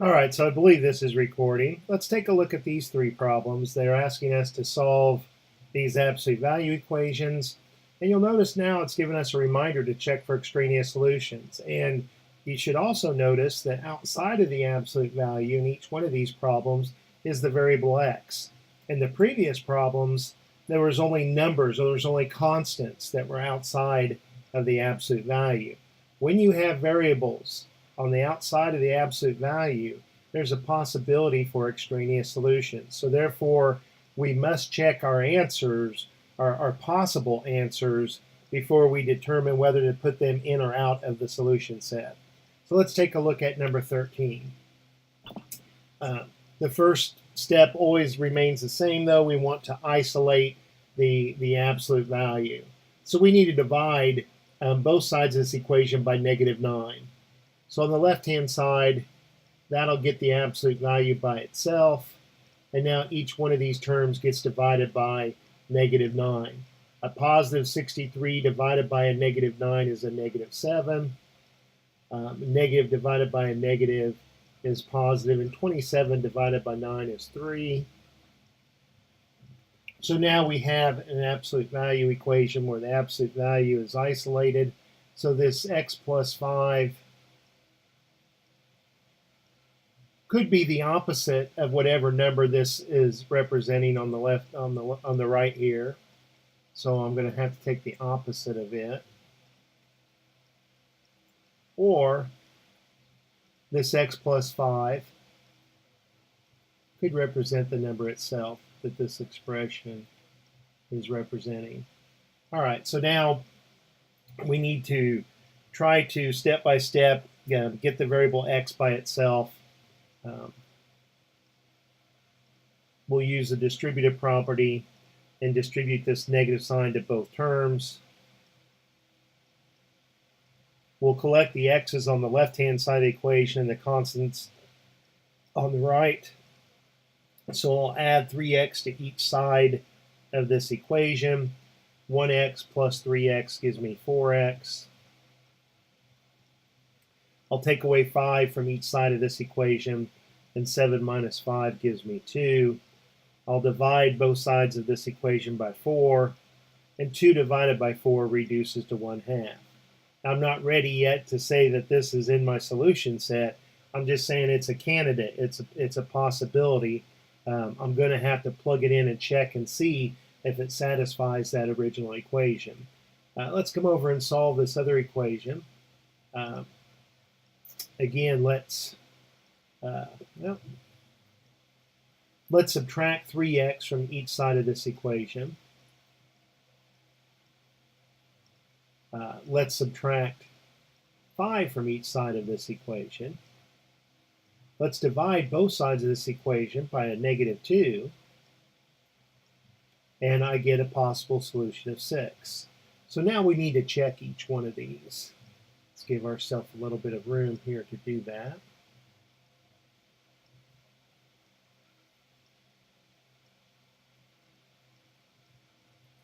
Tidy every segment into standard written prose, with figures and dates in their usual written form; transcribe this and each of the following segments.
All right, so I believe this is recording. Let's take a look at these three problems. They're asking us to solve these absolute value equations. And you'll notice now it's given us a reminder to check for extraneous solutions. And you should also notice that outside of the absolute value in each one of these problems is the variable x. In the previous problems, there was only numbers, or there was only constants that were outside of the absolute value. When you have variables on the outside of the absolute value, there's a possibility for extraneous solutions. So therefore, we must check our answers, our possible answers, before we determine whether to put them in or out of the solution set. So let's take a look at number 13. The first step always remains the same, though. We want to isolate the absolute value. So we need to divide both sides of this equation by -9. So on the left-hand side, that'll get the absolute value by itself. And now each one of these terms gets divided by -9. A positive 63 divided by a -9 is a -7. Negative divided by a negative is positive, and 27 divided by 9 is 3. So now we have an absolute value equation where the absolute value is isolated. So this x plus 5 could be the opposite of whatever number this is representing on the left, on the right here. So I'm going to have to take the opposite of it. Or this x plus 5 could represent the number itself that this expression is representing. All right, so now we need to try to step by step get the variable x by itself. We'll use the distributive property and distribute this negative sign to both terms. We'll collect the x's on the left-hand side of the equation and the constants on the right. So I'll add 3x to each side of this equation. 1x plus 3x gives me 4x. I'll take away 5 from each side of this equation, and 7 minus 5 gives me 2. I'll divide both sides of this equation by 4, and 2 divided by 4 reduces to 1/2. I'm not ready yet to say that this is in my solution set. I'm just saying it's a candidate. It's a possibility. I'm going to have to plug it in and check and see if it satisfies that original equation. Let's come over and solve this other equation. Again, let's subtract 3x from each side of this equation. Let's subtract 5 from each side of this equation. Let's divide both sides of this equation by a -2, and I get a possible solution of 6. So now we need to check each one of these. Let's give ourselves a little bit of room here to do that.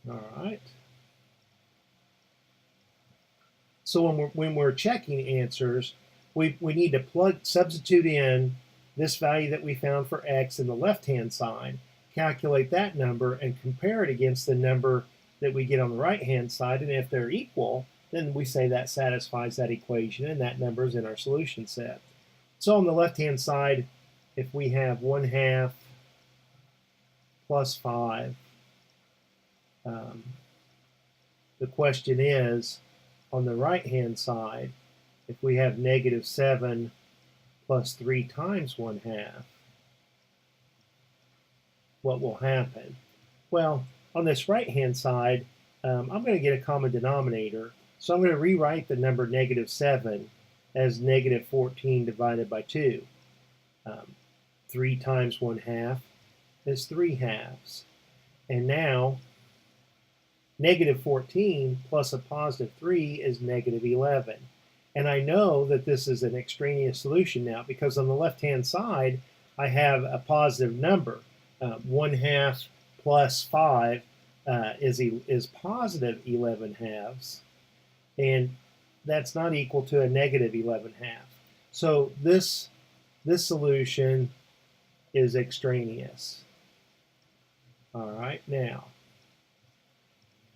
All right. So when we're checking answers, we need to substitute in this value that we found for x in the left-hand side, calculate that number, and compare it against the number that we get on the right-hand side. And if they're equal, then we say that satisfies that equation, and that number is in our solution set. So on the left-hand side, if we have 1/2 plus 5, the question is, on the right-hand side, if we have -7 plus 3 times 1/2, what will happen? Well, on this right-hand side, I'm going to get a common denominator, so I'm going to rewrite the number -7 as -14 divided by 2. 3 times 1/2 is 3/2. And now, -14 plus a +3 is -11. And I know that this is an extraneous solution now because on the left-hand side, I have a positive number. 1/2 plus 5 is positive 11/2, and that's not equal to a -11/2. So this this solution is extraneous. All right, now,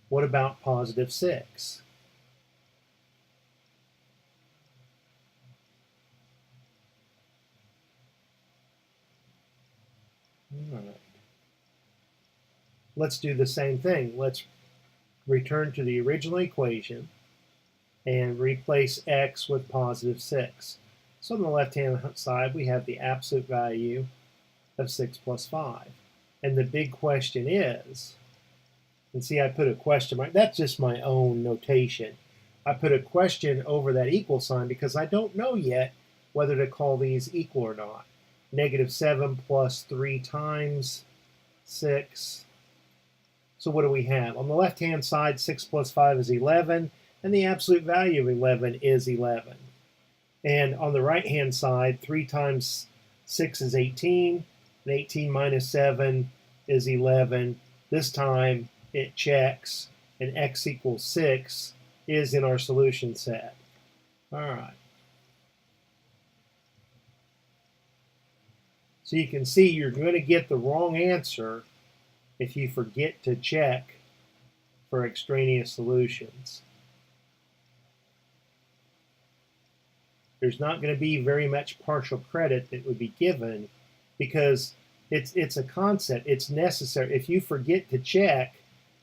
what about positive 6? All right. Let's do the same thing. Let's return to the original equation and replace x with positive 6. So on the left-hand side, we have the absolute value of 6 plus 5. And the big question is, and see, I put a question mark. That's just my own notation. I put a question over that equal sign because I don't know yet whether to call these equal or not. Negative 7 plus 3 times 6. So what do we have? On the left-hand side, 6 plus 5 is 11, and the absolute value of 11 is 11. And on the right-hand side, 3 times 6 is 18, and 18 minus 7 is 11. This time it checks, and x equals 6 is in our solution set. All right. So you can see you're going to get the wrong answer if you forget to check for extraneous solutions. There's not going to be very much partial credit that would be given because it's a concept. It's necessary. If you forget to check,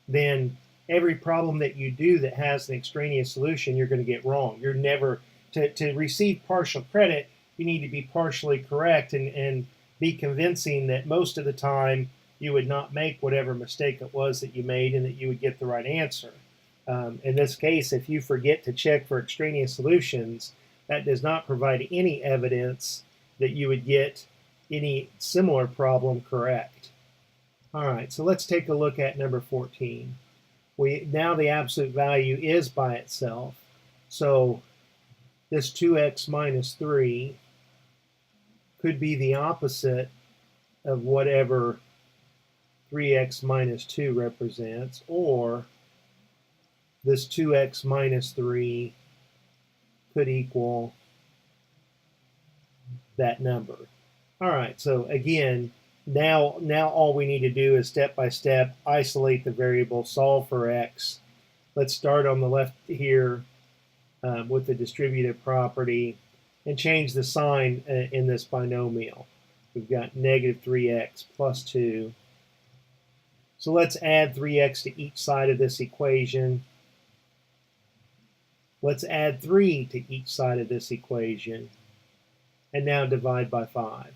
then every problem that you do that has an extraneous solution, you're going to get wrong. You're never, to receive partial credit, you need to be partially correct and be convincing that most of the time you would not make whatever mistake it was that you made and that you would get the right answer. In this case, if you forget to check for extraneous solutions, that does not provide any evidence that you would get any similar problem correct. All right, so let's take a look at number 14. Now the absolute value is by itself. So this 2x minus 3 could be the opposite of whatever 3x minus 2 represents, or this 2x minus 3 could equal that number. All right, so again, now all we need to do is step by step isolate the variable, solve for x. Let's start on the left here with the distributive property and change the sign in this binomial. We've got negative 3x plus 2. So let's add 3x to each side of this equation. Let's add 3 to each side of this equation. And now divide by 5.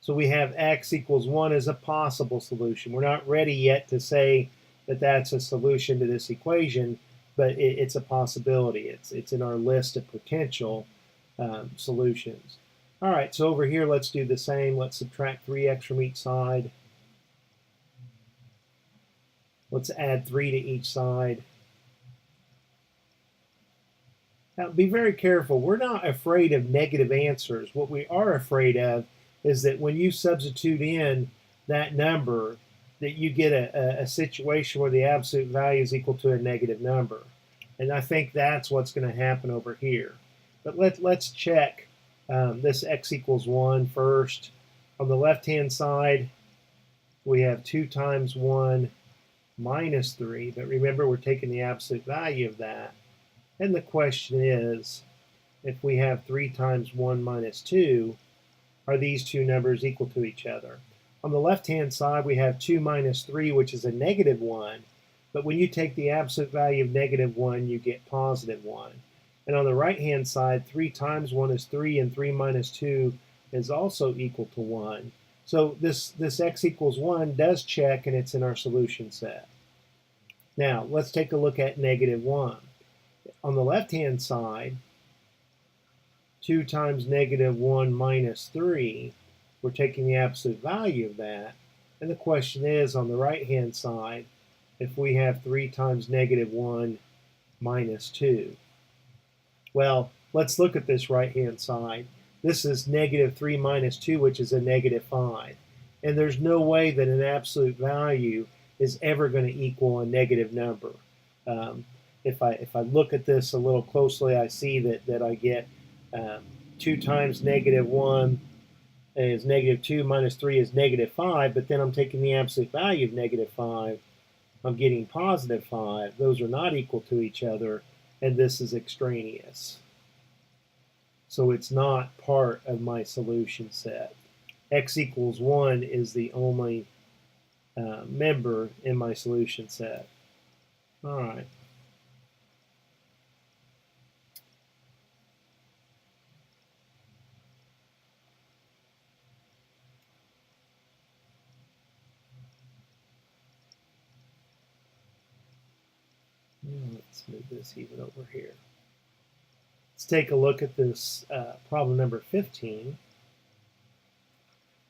So we have x equals 1 as a possible solution. We're not ready yet to say that that's a solution to this equation, but it's a possibility. It's in our list of potential solutions. All right, so over here, let's do the same. Let's subtract 3x from each side. Let's add 3 to each side. Now, be very careful. We're not afraid of negative answers. What we are afraid of is that when you substitute in that number, that you get a situation where the absolute value is equal to a negative number. And I think that's what's going to happen over here. But let's check this x equals 1 first. On the left-hand side, we have 2 times 1 minus 3. But remember, we're taking the absolute value of that. And the question is, if we have 3 times 1 minus 2, are these two numbers equal to each other? On the left-hand side, we have 2 minus 3, which is a negative 1. But when you take the absolute value of negative 1, you get positive 1. And on the right-hand side, 3 times 1 is 3, and 3 minus 2 is also equal to 1. So this x equals 1 does check, and it's in our solution set. Now, let's take a look at negative 1. On the left-hand side, 2 times negative 1 minus 3, we're taking the absolute value of that. And the question is, on the right-hand side, if we have 3 times negative 1 minus 2. Well, let's look at this right-hand side. This is negative 3 minus 2, which is a negative 5. And there's no way that an absolute value is ever going to equal a negative number. If I look at this a little closely, I see that I get 2 times negative 1 is negative 2 minus 3 is negative 5, but then I'm taking the absolute value of negative 5. I'm getting positive 5. Those are not equal to each other, and this is extraneous. So it's not part of my solution set. X equals 1 is the only member in my solution set. All right. Let's move this even over here. Let's take a look at this problem number 15.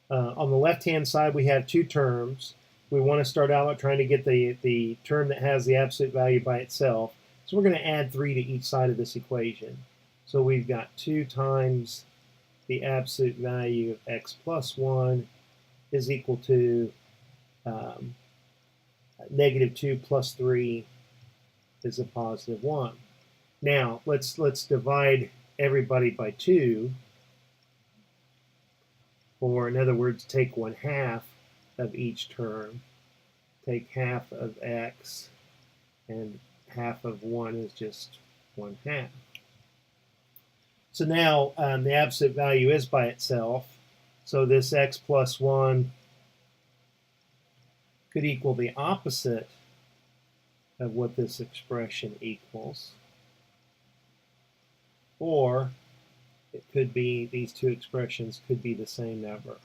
On the left-hand side, we have two terms. We want to start out trying to get the term that has the absolute value by itself. So we're going to add 3 to each side of this equation. So we've got 2 times the absolute value of x plus 1 is equal to negative 2 plus 3 is a positive 1. Now, let's divide everybody by 2. Or in other words, take 1/2 of each term. Take half of x, and half of 1 is just 1/2. So now the absolute value is by itself. So this x plus 1 could equal the opposite of what this expression equals. Or it could be, these two expressions could be the same number.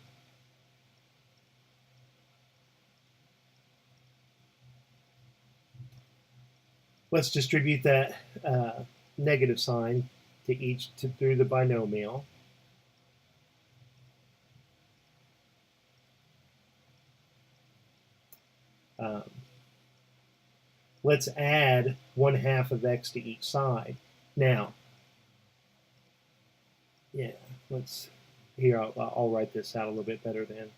Let's distribute that negative sign to each through the binomial. Let's add 1/2 of x to each side. Now, yeah, here I'll write this out a little bit better then.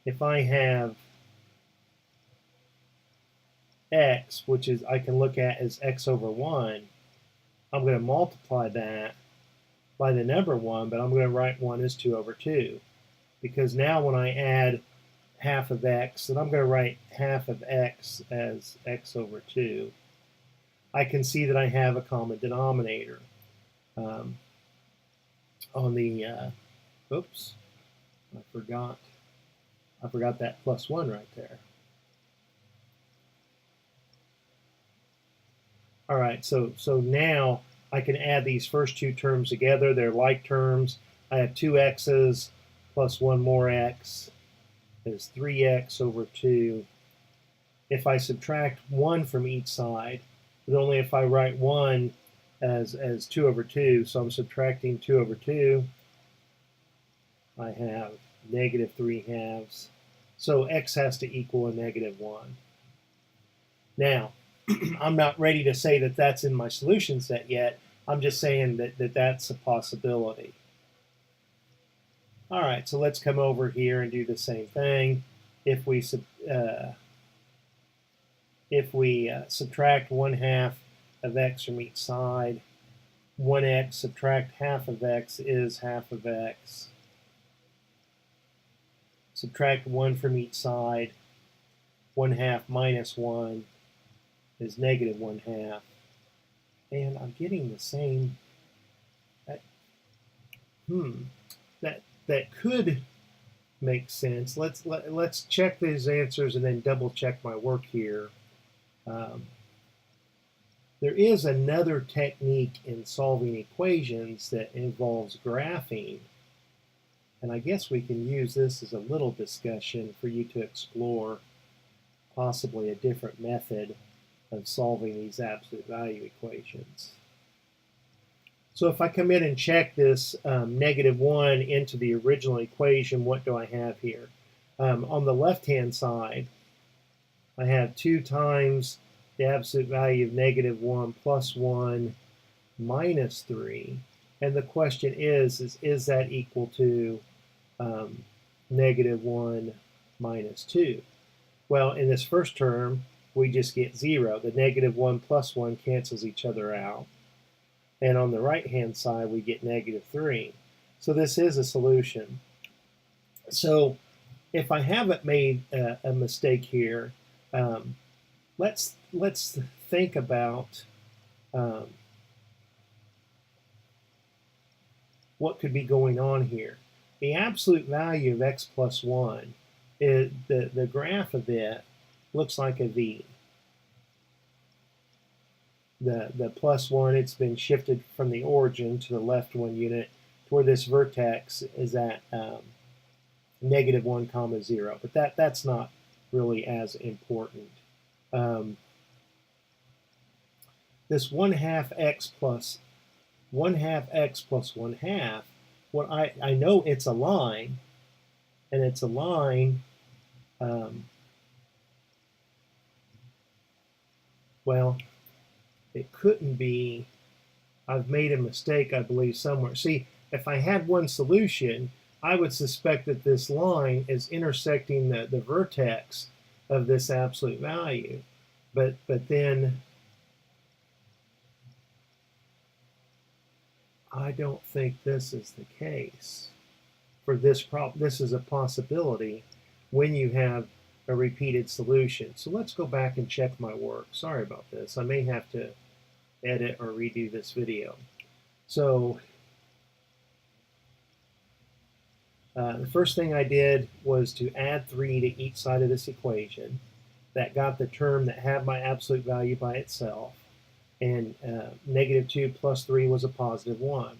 If I have x, which is I can look at as x over 1, I'm going to multiply that by the number 1, but I'm going to write 1 as 2 over 2. Because now when I add half of x, and I'm going to write half of x as x over 2, I can see that I have a common denominator. On the, oops, I forgot that plus 1 right there. All right, so now I can add these first two terms together. They're like terms. I have 2 x's plus 1 more x is 3x over 2. If I subtract 1 from each side, but only if I write 1 as 2 over 2, so I'm subtracting 2 over 2, I have negative 3/2. So x has to equal a negative 1. Now, I'm not ready to say that that's in my solution set yet. I'm just saying that that's a possibility. All right, so let's come over here and do the same thing. If we subtract 1/2 of x from each side, 1x subtract half of x is half of x. Subtract 1 from each side, 1/2 minus 1 is negative 1/2. And I'm getting the same. That could make sense. Let's check these answers and then double check my work here. There is another technique in solving equations that involves graphing. And I guess we can use this as a little discussion for you to explore possibly a different method of solving these absolute value equations. So if I come in and check this negative 1 into the original equation, what do I have here? On the left-hand side, I have 2 times the absolute value of negative 1 plus 1 minus 3. And the question is that equal to negative 1 minus 2? Well, in this first term, we just get 0. The negative 1 plus 1 cancels each other out. And on the right-hand side, we get -3. So this is a solution. So if I haven't made a mistake here, um, let's think about um, what could be going on here. The absolute value of x plus 1, the graph of it looks like a V. The plus 1, it's been shifted from the origin to the left 1 unit to where this vertex is at -1 comma 0. But that's not really as important. This 1/2 x plus 1/2 x plus 1/2, well, I know it's a line, and it's a line, well, it couldn't be, I've made a mistake, I believe, somewhere. See, if I had one solution, I would suspect that this line is intersecting the vertex of this absolute value. But then I don't think this is the case. For this problem, this is a possibility when you have a repeated solution. So let's go back and check my work. Sorry about this. I may have to edit or redo this video. So the first thing I did was to add 3 to each side of this equation. That got the term that had my absolute value by itself. And -2 plus 3 was a +1.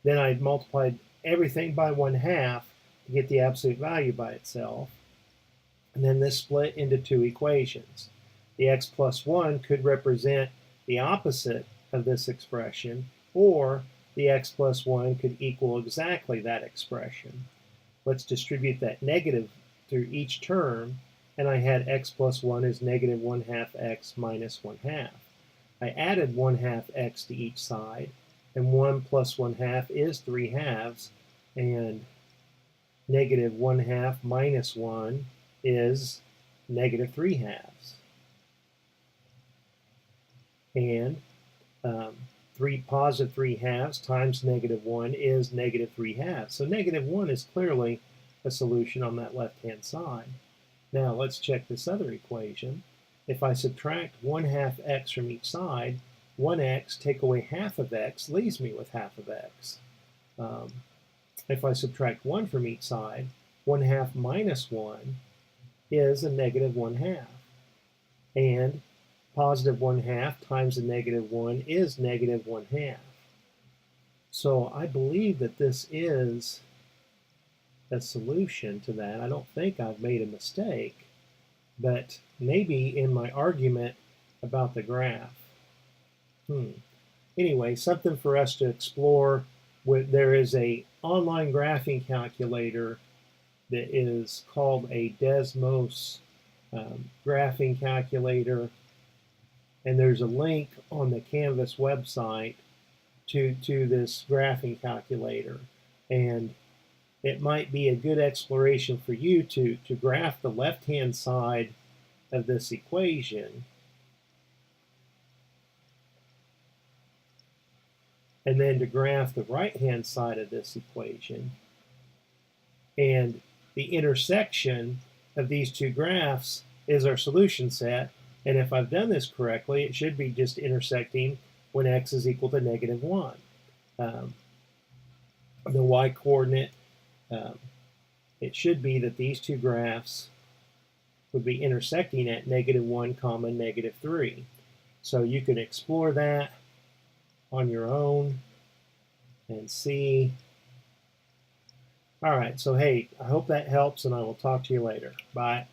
Then I multiplied everything by 1/2 to get the absolute value by itself. And then this split into 2 equations. The x plus 1 could represent the opposite of this expression, or the x plus 1 could equal exactly that expression. Let's distribute that negative through each term, and I had x plus 1 is -1/2 x minus 1/2. I added 1/2 x to each side, and 1 plus 1/2 is 3/2, and -1/2 minus 1 is -3/2. And 3 positive 3/2 times -1 is -3/2. So -1 is clearly a solution on that left-hand side. Now let's check this other equation. If I subtract 1/2 x from each side, 1x take away half of x leaves me with half of x. If I subtract 1 from each side, 1/2 minus 1 is a -1/2. And positive 1/2 times a -1 is -1/2. So I believe that this is a solution to that. I don't think I've made a mistake, but maybe in my argument about the graph. Anyway, something for us to explore. There is a online graphing calculator that is called a Desmos graphing calculator, and there's a link on the Canvas website to this graphing calculator, and it might be a good exploration for you to graph the left-hand side of this equation, and then to graph the right-hand side of this equation. And the intersection of these two graphs is our solution set. And if I've done this correctly, it should be just intersecting when x is equal to -1. The y-coordinate, it should be that these two graphs would be intersecting at -1 comma -3. So you can explore that on your own and see. All right, so hey, I hope that helps, and I will talk to you later. Bye.